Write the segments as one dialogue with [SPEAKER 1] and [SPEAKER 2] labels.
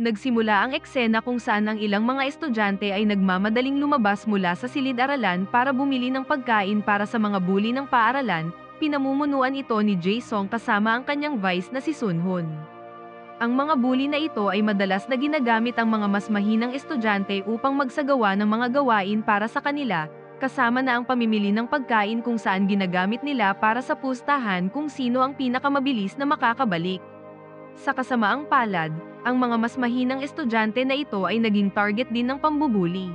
[SPEAKER 1] Nagsimula ang eksena kung saan ang ilang mga estudyante ay nagmamadaling lumabas mula sa silid-aralan para bumili ng pagkain para sa mga bully ng paaralan. Pinamumunuan ito ni Jae-sung kasama ang kanyang vice na si Sunhoon. Ang mga bully na ito ay madalas na ginagamit ang mga mas mahinang estudyante upang magsagawa ng mga gawain para sa kanila, kasama na ang pamimili ng pagkain kung saan ginagamit nila para sa pustahan kung sino ang pinakamabilis na makakabalik. Sa kasamaang palad, ang mga mas mahinang estudyante na ito ay naging target din ng pambubuli.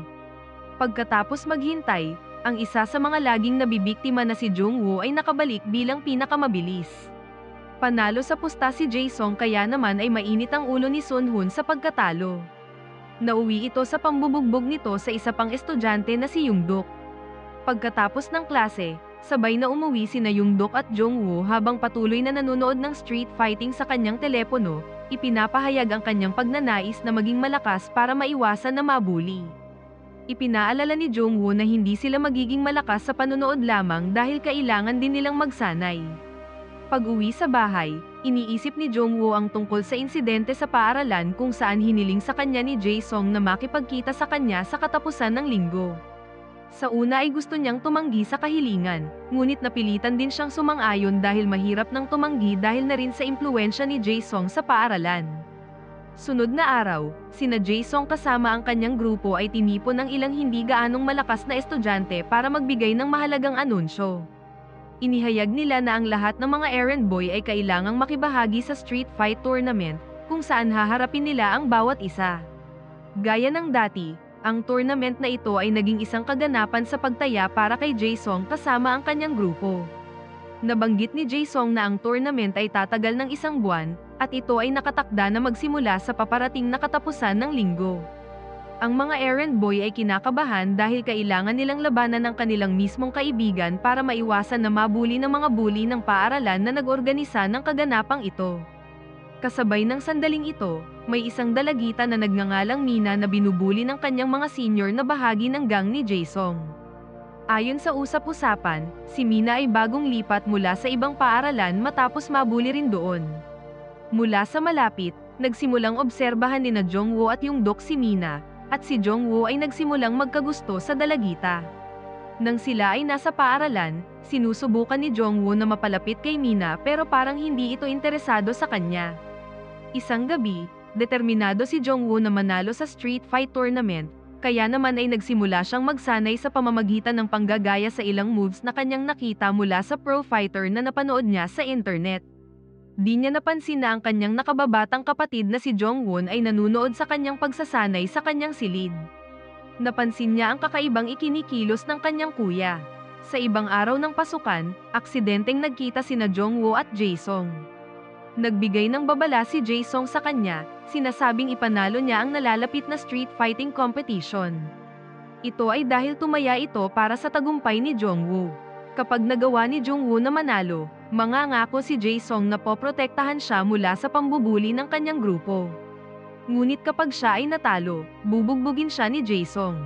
[SPEAKER 1] Pagkatapos maghintay, ang isa sa mga laging nabibiktima na si Jungwoo ay nakabalik bilang pinakamabilis. Panalo sa pusta si Jae-sung kaya naman ay mainit ang ulo ni Sunhoon sa pagkatalo. Nauwi ito sa pambubugbog nito sa isa pang estudyante na si Yoongdok. Pagkatapos ng klase, sabay na umuwi sina Yoongdok at Jungwoo habang patuloy na nanonood ng street fighting sa kanyang telepono. Ipinapahayag ang kanyang pagnanais na maging malakas para maiwasan na mabuli. Ipinaalala ni Jungwoo na hindi sila magiging malakas sa panonood lamang dahil kailangan din nilang magsanay. Pag-uwi sa bahay, iniisip ni Jungwoo ang tungkol sa insidente sa paaralan kung saan hiniling sa kanya ni Jae-sung na makipagkita sa kanya sa katapusan ng linggo. Sa una ay gusto niyang tumanggi sa kahilingan, ngunit napilitan din siyang sumang-ayon dahil mahirap nang tumanggi dahil na rin sa impluwensya ni Jae-sung sa paaralan. Sunod na araw, sina Jae-sung kasama ang kanyang grupo ay tinipon ng ilang hindi gaanong malakas na estudyante para magbigay ng mahalagang anunsyo. Inihayag nila na ang lahat ng mga errand boy ay kailangang makibahagi sa street fight tournament, kung saan haharapin nila ang bawat isa. Gaya ng dati, ang tournament na ito ay naging isang kaganapan sa pagtaya para kay Jae-sung kasama ang kanyang grupo. Nabanggit ni Jae-sung na ang tournament ay tatagal ng 1 buwan, at ito ay nakatakda na magsimula sa paparating na katapusan ng linggo. Ang mga errand boy ay kinakabahan dahil kailangan nilang labanan ang kanilang mismong kaibigan para maiwasan na mabuli ng mga bully ng paaralan na nag-organisa ng kaganapang ito. Kasabay ng sandaling ito, may isang dalagita na nagngangalang Mina na binubuli ng kanyang mga senior na bahagi ng gang ni Jae-sung. Ayon sa usap-usapan, si Mina ay bagong lipat mula sa ibang paaralan matapos mabuli rin doon. Mula sa malapit, nagsimulang obserbahan nina Jungwoo at Yoongdok si Mina, at si Jungwoo ay nagsimulang magkagusto sa dalagita. Nang sila ay nasa paaralan, sinusubukan ni Jungwoo na mapalapit kay Mina pero parang hindi ito interesado sa kanya. Isang gabi, determinado si Jungwoo na manalo sa street fight tournament, kaya naman ay nagsimula siyang magsanay sa pamamagitan ng panggagaya sa ilang moves na kanyang nakita mula sa pro fighter na napanood niya sa internet. Di niya napansin na ang kanyang nakababatang kapatid na si Jongwon ay nanunood sa kanyang pagsasanay sa kanyang silid. Napansin niya ang kakaibang ikinikilos ng kanyang kuya. Sa ibang araw ng pasukan, aksidenteng nagkita sina Jungwoo at Jae-sung. Nagbigay ng babala si Jae-sung sa kanya, sinasabing ipanalo niya ang nalalapit na street fighting competition. Ito ay dahil tumaya ito para sa tagumpay ni Jungwoo. Kapag nagawa ni Jungwoo na manalo, mangangako si Jae-sung na poprotektahan siya mula sa pambubuli ng kanyang grupo. Ngunit kapag siya ay natalo, bubugbugin siya ni Jae-sung.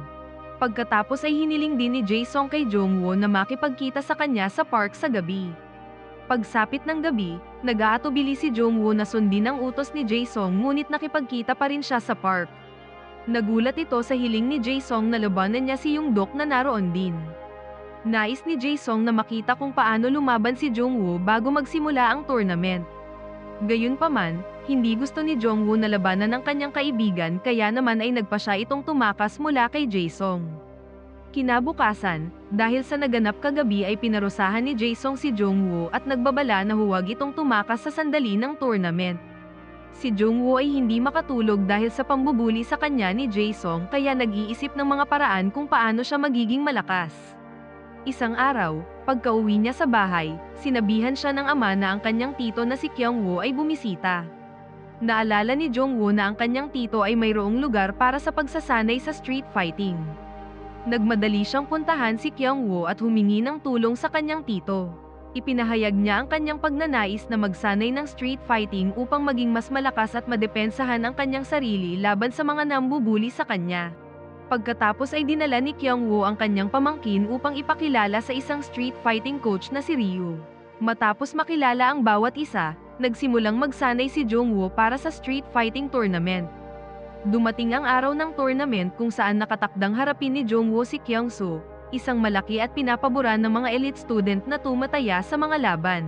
[SPEAKER 1] Pagkatapos ay hiniling din ni Jae-sung kay Jungwoo na makipagkita sa kanya sa park sa gabi. Pagsapit ng gabi, nag-aatubili si Jungwoo na sundin ang utos ni Jae-sung ngunit nakipagkita pa rin siya sa park. Nagulat ito sa hiling ni Jae-sung na labanan niya si Yoongdok na naroon din. Nais ni Jae-sung na makita kung paano lumaban si Jungwoo bago magsimula ang tournament. Gayunpaman, hindi gusto ni Jungwoo na labanan ang kanyang kaibigan kaya naman ay nagpa siya itong tumakas mula kay Jae-sung. Kinabukasan, dahil sa naganap kagabi ay pinarusahan ni Jae-sung si Jungwoo at nagbabala na huwag itong tumakas sa sandali ng tournament. Si Jungwoo ay hindi makatulog dahil sa pambubuli sa kanya ni Jae-sung kaya nag-iisip ng mga paraan kung paano siya magiging malakas. Isang araw, pagka-uwi niya sa bahay, sinabihan siya ng ama na ang kanyang tito na si Kyungwoo ay bumisita. Naalala ni Jungwoo na ang kanyang tito ay mayroong lugar para sa pagsasanay sa street fighting. Nagmadali siyang puntahan si Kyungwoo at humingi ng tulong sa kanyang tito. Ipinahayag niya ang kanyang pagnanais na magsanay ng street fighting upang maging mas malakas at madepensahan ang kanyang sarili laban sa mga nambubuli sa kanya. Pagkatapos ay dinala ni Kyungwoo ang kanyang pamangkin upang ipakilala sa isang street fighting coach na si Ryu. Matapos makilala ang bawat isa, nagsimulang magsanay si Jungwoo para sa street fighting tournament. Dumating ang araw ng tournament kung saan nakatakdang harapin ni Jungwoo si Kyung-soo, isang malaki at pinapaboran ng mga elite student na tumataya sa mga laban.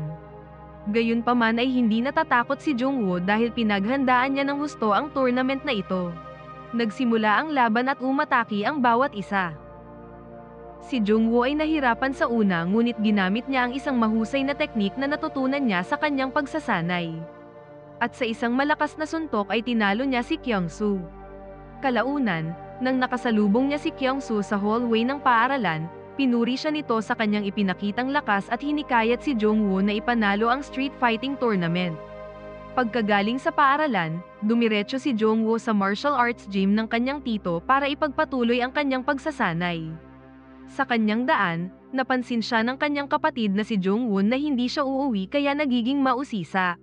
[SPEAKER 1] Gayunpaman ay hindi natatakot si Jungwoo dahil pinaghandaan niya ng husto ang tournament na ito. Nagsimula ang laban at umatake ang bawat isa. Si Jungwoo ay nahirapan sa una ngunit ginamit niya ang isang mahusay na teknik na natutunan niya sa kanyang pagsasanay. At sa isang malakas na suntok ay tinalo niya si Kyung-soo. Kalaunan, nang nakasalubong niya si Kyung-soo sa hallway ng paaralan, pinuri siya nito sa kanyang ipinakitang lakas at hinikayat si Jungwoo na ipanalo ang street fighting tournament. Pagkagaling sa paaralan, dumiretso si Jungwoo sa martial arts gym ng kanyang tito para ipagpatuloy ang kanyang pagsasanay. Sa kanyang daan, napansin siya ng kanyang kapatid na si Jungwoo na hindi siya uuwi kaya nagiging mausisa.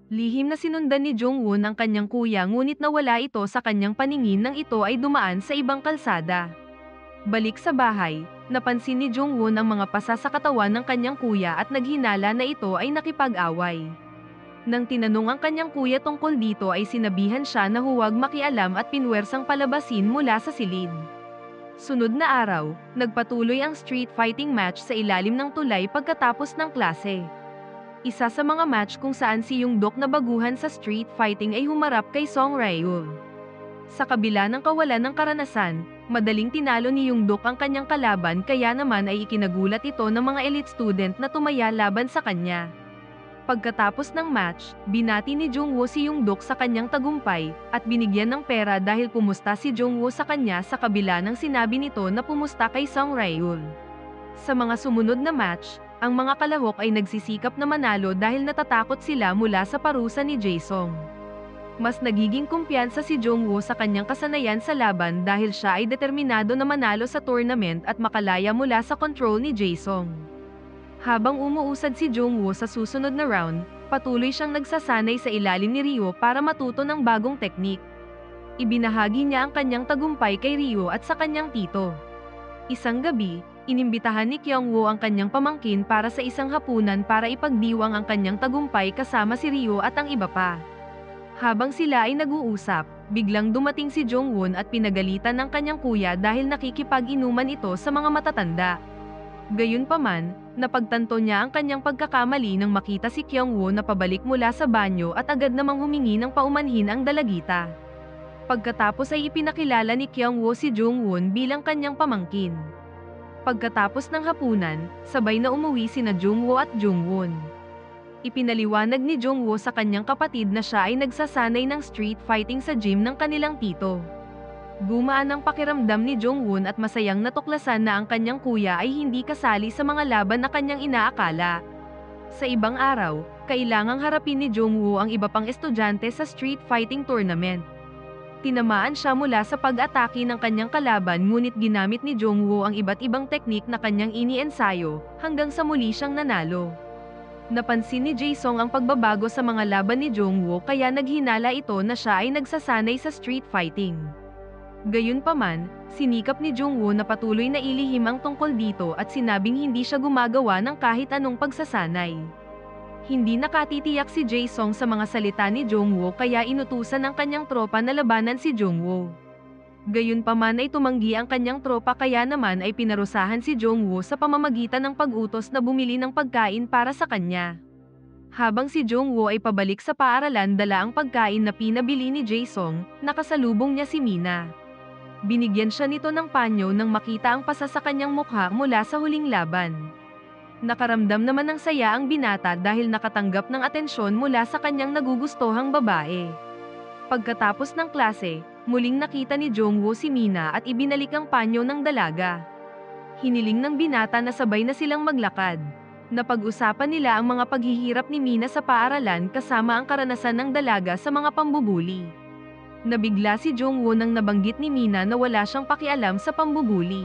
[SPEAKER 1] Lihim na sinundan ni Jungwoo ang kanyang kuya ngunit nawala ito sa kanyang paningin nang ito ay dumaan sa ibang kalsada. Balik sa bahay, napansin ni Jungwoo ang mga pasa sa katawan ng kanyang kuya at naghinala na ito ay nakipag-away. Nang tinanong ang kanyang kuya tungkol dito ay sinabihan siya na huwag makialam at pinwersang palabasin mula sa silid. Sunod na araw, nagpatuloy ang street fighting match sa ilalim ng tulay pagkatapos ng klase. Isa sa mga match kung saan si Young-dok na baguhan sa street fighting ay humarap kay Song Ryeol. Sa kabila ng kawalan ng karanasan, madaling tinalo ni Young-dok ang kanyang kalaban kaya naman ay ikinagulat ito ng mga elite student na tumaya laban sa kanya. Pagkatapos ng match, binati ni Jungwoo si Young-dok sa kanyang tagumpay, at binigyan ng pera dahil pumusta si Jungwoo sa kanya sa kabila ng sinabi nito na pumusta kay Song Ryeol. Sa mga sumunod na match, ang mga kalahok ay nagsisikap na manalo dahil natatakot sila mula sa parusa ni Jae-sung. Mas nagiging kumpiyansa si Jungwoo sa kanyang kasanayan sa laban dahil siya ay determinado na manalo sa tournament at makalaya mula sa control ni Jae-sung. Habang umuusad si Jungwoo sa susunod na round, patuloy siyang nagsasanay sa ilalim ni Ryo para matuto ng bagong teknik. Ibinahagi niya ang kanyang tagumpay kay Ryo at sa kanyang tito. Isang gabi, inimbitahan ni Kyung-woo ang kanyang pamangkin para sa isang hapunan para ipagdiwang ang kanyang tagumpay kasama si Ryo at ang iba pa. Habang sila ay nag-uusap, biglang dumating si Jungwoo at pinagalitan ng kanyang kuya dahil nakikipag-inuman ito sa mga matatanda. Gayunpaman, napagtanto niya ang kanyang pagkakamali nang makita si Kyung-woo na pabalik mula sa banyo at agad namang humingi ng paumanhin ang dalagita. Pagkatapos ay ipinakilala ni Kyung-woo si Jungwoo bilang kanyang pamangkin. Pagkatapos ng hapunan, sabay na umuwi sina Jungwoo at Jungwoo. Ipinaliwanag ni Jungwoo sa kanyang kapatid na siya ay nagsasanay ng street fighting sa gym ng kanilang tito. Gumaan ang pakiramdam ni Jungwoo at masayang natuklasan na ang kanyang kuya ay hindi kasali sa mga laban na kanyang inaakala. Sa ibang araw, kailangang harapin ni Jungwoo ang iba pang estudyante sa street fighting tournament. Tinamaan siya mula sa pag-atake ng kanyang kalaban ngunit ginamit ni Jungwoo ang iba't ibang teknik na kanyang iniensayo, hanggang sa muli siyang nanalo. Napansin ni Jae-sung ang pagbabago sa mga laban ni Jungwoo kaya naghinala ito na siya ay nagsasanay sa street fighting. Gayunpaman, sinikap ni Jungwoo na patuloy na ilihim ang tungkol dito at sinabing hindi siya gumagawa ng kahit anong pagsasanay. Hindi nakatitiyak si Jae-sung sa mga salita ni Jungwoo kaya inutusan ng kanyang tropa na labanan si Jungwoo. Gayunpaman ay tumanggi ang kanyang tropa kaya naman ay pinarusahan si Jungwoo sa pamamagitan ng pag-utos na bumili ng pagkain para sa kanya. Habang si Jungwoo ay pabalik sa paaralan dala ang pagkain na pinabili ni Jae-sung, nakasalubong niya si Mina. Binigyan siya nito ng panyo nang makita ang pasa sa kanyang mukha mula sa huling laban. Nakaramdam naman ng saya ang binata dahil nakatanggap ng atensyon mula sa kanyang nagugustuhang babae. Pagkatapos ng klase, muling nakita ni Jungwoo si Mina at ibinalik ang panyo ng dalaga. Hiniling ng binata na sabay na silang maglakad. Napag-usapan nila ang mga paghihirap ni Mina sa paaralan kasama ang karanasan ng dalaga sa mga pambubuli. Nabigla si Jungwoo nang nabanggit ni Mina na wala siyang pakialam sa pambubuli.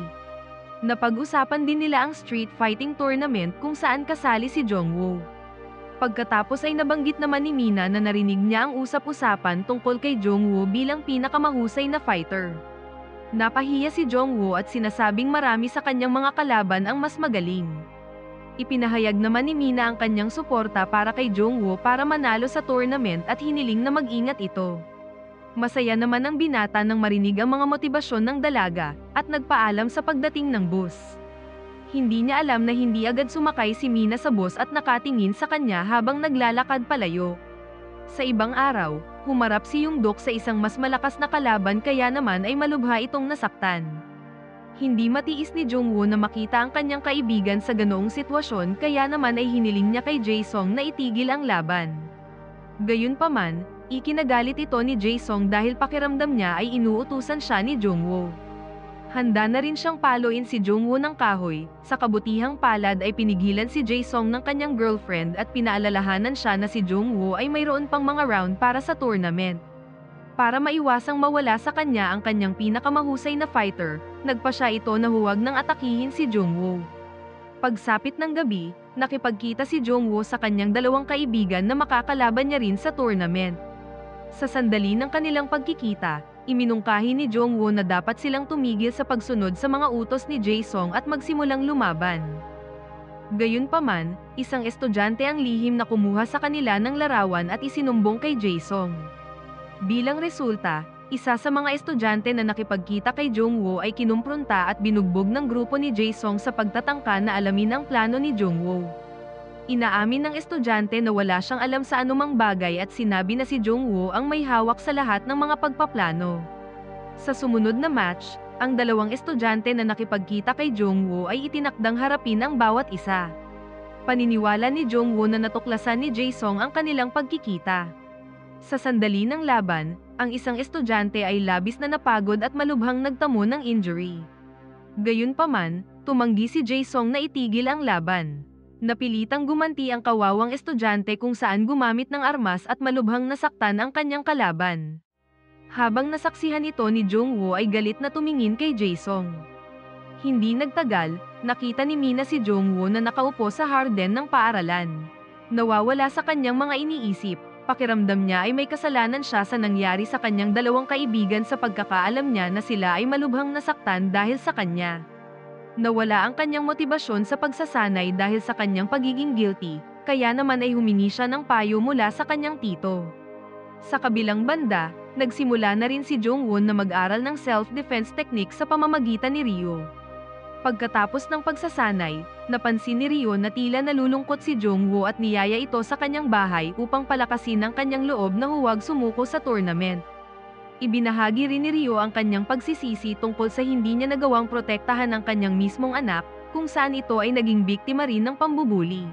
[SPEAKER 1] Napag-usapan din nila ang street fighting tournament kung saan kasali si Jungwoo. Pagkatapos ay nabanggit naman ni Mina na narinig niya ang usap-usapan tungkol kay Jungwoo bilang pinakamahusay na fighter. Napahiya si Jungwoo at sinasabing marami sa kanyang mga kalaban ang mas magaling. Ipinahayag naman ni Mina ang kanyang suporta para kay Jungwoo para manalo sa tournament at hiniling na mag-ingat ito. Masaya naman ang binata nang marinig ang mga motibasyon ng dalaga, at nagpaalam sa pagdating ng bus. Hindi niya alam na hindi agad sumakay si Mina sa bus at nakatingin sa kanya habang naglalakad palayo. Sa ibang araw, humarap si Yoongdok sa isang mas malakas na kalaban kaya naman ay malubha itong nasaktan. Hindi matiis ni Jungwoo na makita ang kanyang kaibigan sa ganoong sitwasyon kaya naman ay hiniling niya kay Jae-sung na itigil ang laban. Gayunpaman, ikinagalit ito ni Jae-sung dahil pakiramdam niya ay inuutusan siya ni Jungwoo. Handa na rin siyang paluin si Jungwoo ng kahoy, sa kabutihang palad ay pinigilan si Jae-sung ng kanyang girlfriend at pinaalalahanan siya na si Jungwoo ay mayroon pang mga round para sa tournament. Para maiwasang mawala sa kanya ang kanyang pinakamahusay na fighter, nagpa siya ito na huwag nang atakihin si Jungwoo. Pagsapit ng gabi, nakipagkita si Jungwoo sa kanyang dalawang kaibigan na makakalaban niya rin sa tournament. Sa sandali ng kanilang pagkikita, iminungkahi ni Jungwoo na dapat silang tumigil sa pagsunod sa mga utos ni Jae-sung at magsimulang lumaban. Gayunpaman, isang estudyante ang lihim na kumuha sa kanila ng larawan at isinumbong kay Jae-sung. Bilang resulta, isa sa mga estudyante na nakipagkita kay Jungwoo ay kinumpronta at binugbog ng grupo ni Jae-sung sa pagtatangka na alamin ang plano ni Jungwoo. Inaamin ng estudyante na wala siyang alam sa anumang bagay at sinabi na si Jungwoo ang may hawak sa lahat ng mga pagpaplano. Sa sumunod na match, ang dalawang estudyante na nakipagkita kay Jungwoo ay itinakdang harapin ang bawat isa. Paniniwala ni Jungwoo na natuklasan ni Jae-sung ang kanilang pagkikita. Sa sandali ng laban, ang isang estudyante ay labis na napagod at malubhang nagtamo ng injury. Gayunpaman, tumanggi si Jae-sung na itigil ang laban. Napilitang gumanti ang kawawang estudyante kung saan gumamit ng armas at malubhang nasaktan ang kanyang kalaban. Habang nasaksihan ito ni Jungwoo ay galit na tumingin kay Jae-sung. Hindi nagtagal, nakita ni Mina si Jungwoo na nakaupo sa harden ng paaralan. Nawawala sa kanyang mga iniisip. Pakiramdam niya ay may kasalanan siya sa nangyari sa kanyang dalawang kaibigan sa pagkakaalam niya na sila ay malubhang nasaktan dahil sa kanya. Nawala ang kanyang motibasyon sa pagsasanay dahil sa kanyang pagiging guilty, kaya naman ay humingi siya ng payo mula sa kanyang tito. Sa kabilang banda, nagsimula na rin si Jungwoo na mag-aral ng self-defense technique sa pamamagitan ni Ryo. Pagkatapos ng pagsasanay, napansin ni Ryo na tila nalulungkot si Jungwoo at niyaya ito sa kanyang bahay upang palakasin ang kanyang loob na huwag sumuko sa tournament. Ibinahagi rin ni Ryo ang kanyang pagsisisi tungkol sa hindi niya nagawang protektahan ang kanyang mismong anak, kung saan ito ay naging biktima rin ng pambubuli.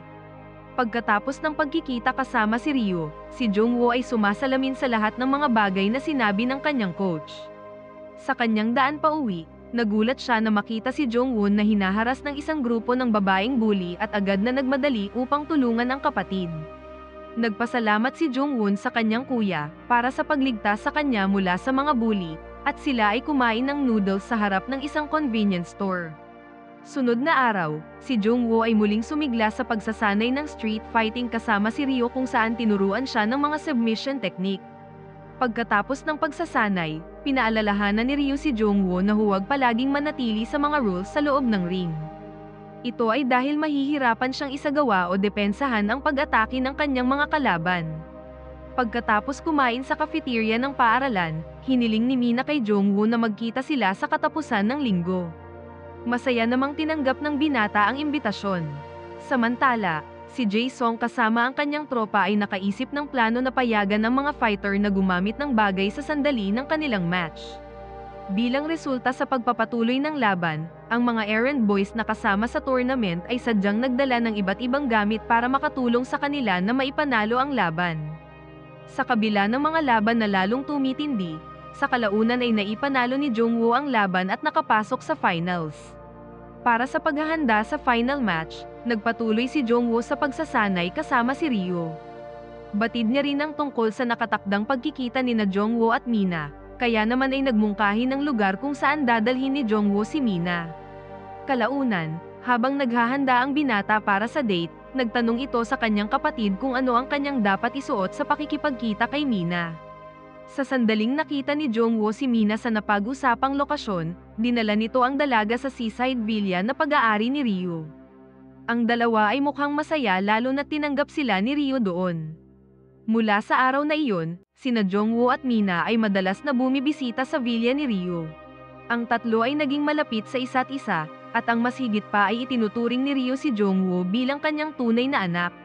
[SPEAKER 1] Pagkatapos ng pagkikita kasama si Ryo, si Jungwoo ay sumasalamin sa lahat ng mga bagay na sinabi ng kanyang coach. Sa kanyang daan pauwi, nagulat siya na makita si Jungwoo na hinaharas ng isang grupo ng babaeng bully at agad na nagmadali upang tulungan ang kapatid. Nagpasalamat si Jungwoo sa kanyang kuya para sa pagligtas sa kanya mula sa mga bully, at sila ay kumain ng noodles sa harap ng isang convenience store. Sunod na araw, si Jungwoo ay muling sumigla sa pagsasanay ng street fighting kasama si Ryo kung saan tinuruan siya ng mga submission technique. Pagkatapos ng pagsasanay, pinaalalahanan ni Ryo si Jungwoo na huwag palaging manatili sa mga rules sa loob ng ring. Ito ay dahil mahihirapan siyang isagawa o depensahan ang pag-atake ng kanyang mga kalaban. Pagkatapos kumain sa cafeteria ng paaralan, hiniling ni Mina kay Jungwoo na magkita sila sa katapusan ng linggo. Masaya namang tinanggap ng binata ang imbitasyon. Samantala, si Jae-sung kasama ang kanyang tropa ay nakaisip ng plano na payagan ng mga fighter na gumamit ng bagay sa sandali ng kanilang match. Bilang resulta sa pagpapatuloy ng laban, ang mga errand boys na kasama sa tournament ay sadyang nagdala ng iba't ibang gamit para makatulong sa kanila na maipanalo ang laban. Sa kabila ng mga laban na lalong tumitindi, sa kalaunan ay naipanalo ni Jungwoo ang laban at nakapasok sa finals. Para sa paghahanda sa final match, nagpatuloy si Jungwoo sa pagsasanay kasama si Ryo. Batid niya rin ang tungkol sa nakatakdang pagkikita ni na Jungwoo at Mina, kaya naman ay nagmungkahi ng lugar kung saan dadalhin ni Jungwoo si Mina. Kalaunan, habang naghahanda ang binata para sa date, nagtanong ito sa kanyang kapatid kung ano ang kanyang dapat isuot sa pakikipagkita kay Mina. Sa sandaling nakita ni Jungwoo si Mina sa napag-usapang lokasyon, dinala nito ang dalaga sa seaside villa na pag-aari ni Ryo. Ang dalawa ay mukhang masaya lalo na tinanggap sila ni Ryo doon. Mula sa araw na iyon, sina Jongwoo at Mina ay madalas na bumibisita sa villa ni Ryo. Ang tatlo ay naging malapit sa isa't isa, at ang mas higit pa ay itinuturing ni Ryo si Jongwoo bilang kanyang tunay na anak.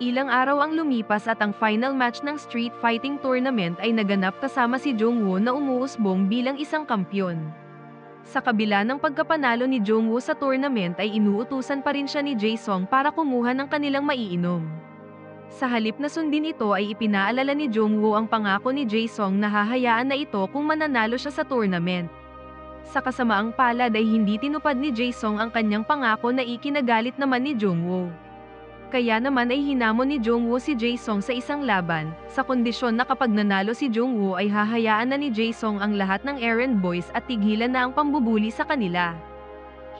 [SPEAKER 1] Ilang araw ang lumipas at ang final match ng street fighting tournament ay naganap kasama si Jongwoo na umuusbong bilang isang kampyon. Sa kabila ng pagkapanalo ni Jongwoo sa tournament ay inuutusan pa rin siya ni Jae-sung para kumuha ng kanilang maiinom. Sa halip na sundin ito ay ipinaalala ni Jongwoo ang pangako ni Jae-sung na hahayaan na ito kung mananalo siya sa tournament. Sa kasamaang palad ay hindi tinupad ni Jae-sung ang kanyang pangako na ikinagalit naman ni Jongwoo. Kaya naman ay hinamon ni Jongwoo si Jae-sung sa isang laban, sa kondisyon na kapag nanalo si Jongwoo ay hahayaan na ni Jae-sung ang lahat ng errand boys at tigilan na ang pambubuli sa kanila.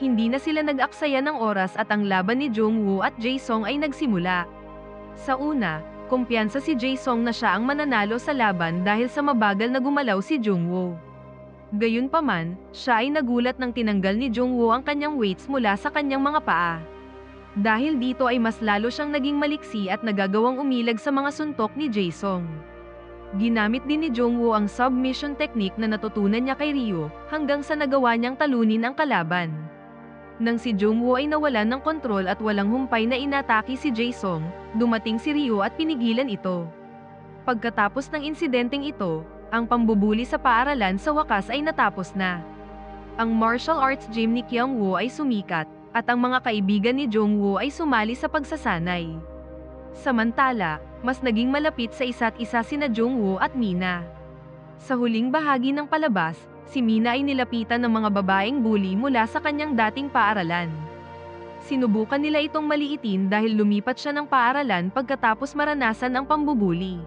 [SPEAKER 1] Hindi na sila nag-aksaya ng oras at ang laban ni Jongwoo at Jae-sung ay nagsimula. Sa una, kumpiyansa si Jae-sung na siya ang mananalo sa laban dahil sa mabagal na gumalaw si Jongwoo. Gayunpaman, siya ay nagulat nang tinanggal ni Jongwoo ang kanyang weights mula sa kanyang mga paa. Dahil dito ay mas lalo siyang naging maliksi at nagagawang umilag sa mga suntok ni Jae-sung. Ginamit din ni Jongwoo ang submission technique na natutunan niya kay Ryo, hanggang sa nagawa niyang talunin ang kalaban. Nang si Jongwoo ay nawalan ng kontrol at walang humpay na inatake si Jae-sung, dumating si Ryo at pinigilan ito. Pagkatapos ng insidenteng ito, ang pambubuli sa paaralan sa wakas ay natapos na. Ang martial arts gym ni Kyungwoo ay sumikat, at ang mga kaibigan ni Jongwoo ay sumali sa pagsasanay. Samantala, mas naging malapit sa isa't isa sina Jongwoo at Mina. Sa huling bahagi ng palabas, si Mina ay nilapitan ng mga babaeng bully mula sa kanyang dating paaralan. Sinubukan nila itong maliitin dahil lumipat siya ng paaralan pagkatapos maranasan ang pambubuli.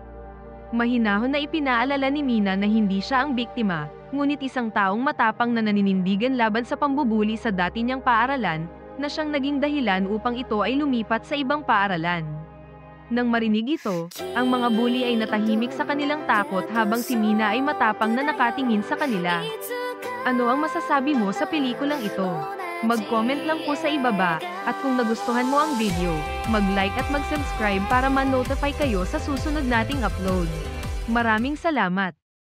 [SPEAKER 1] Mahinahon na ipinaalala ni Mina na hindi siya ang biktima, ngunit isang taong matapang na naninindigan laban sa pambubuli sa dati niyang paaralan, na siyang naging dahilan upang ito ay lumipat sa ibang paaralan. Nang marinig ito, ang mga bully ay natahimik sa kanilang takot habang si Mina ay matapang na nakatingin sa kanila. Ano ang masasabi mo sa pelikulang ito? Mag-comment lang po sa ibaba, at kung nagustuhan mo ang video, mag-like at mag-subscribe para ma-notify kayo sa susunod nating upload. Maraming salamat!